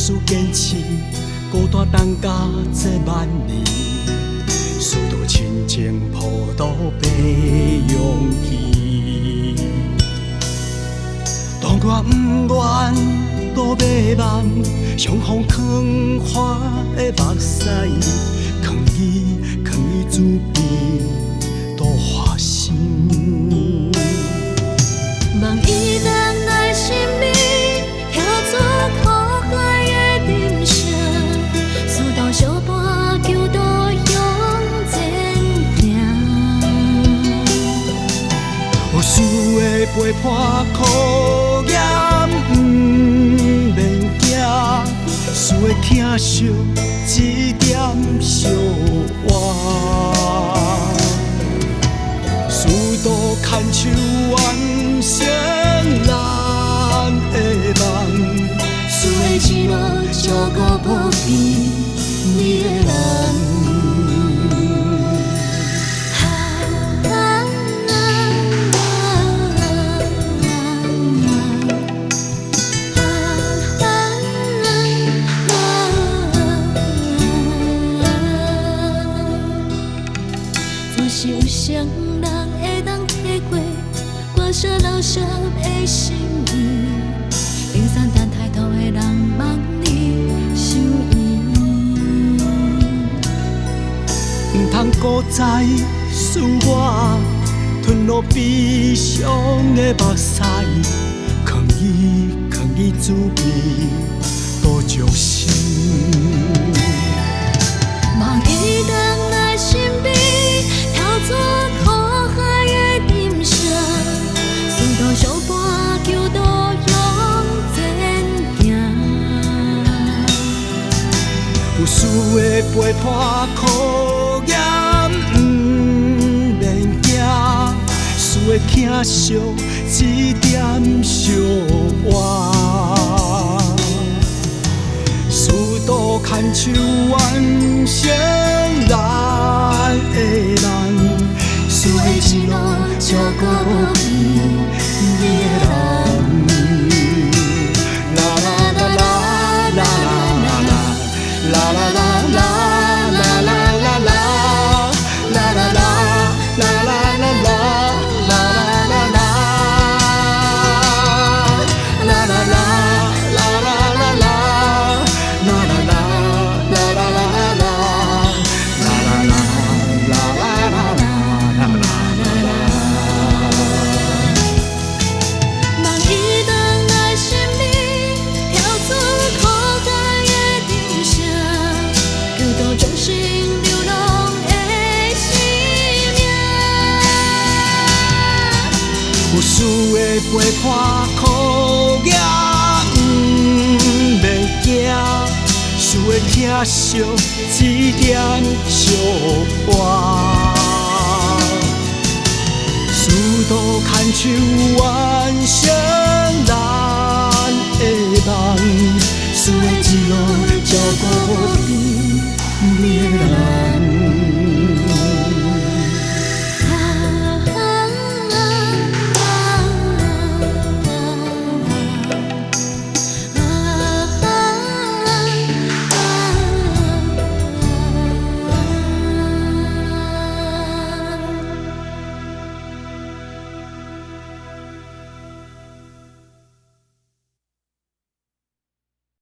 事坚持，孤单等甲这万年，许多亲情抱到白勇气。当我不愿都迷茫，双风藏花的目屎，藏伊嘴边多花心。望伊人来心里，跳出苦海的沉声，思到相伴，求渡向前行。有事的陪伴考验，不免惊；事的疼惜，一点小活。许多牵手完成咱的梦，事的一路照顾无边你的人。总是有谁人会当体会我舍老舍的心意，冰山等抬头的人望你心意。唔通搁再使我吞落悲伤的目屎，藏伊嘴边多伤心。望伊人来身边，跳出苦海的沉声，思到相伴，求渡向前行。有事的陪伴考验，不免惊；事的疼惜，一点小活。许多牵手完成咱的梦，事的一路照顾无边你的人。啦啦啦啦啦啦啦啦啦啦。有事的陪伴考验，不免惊；事的疼惜，一点小活。许多牵手完成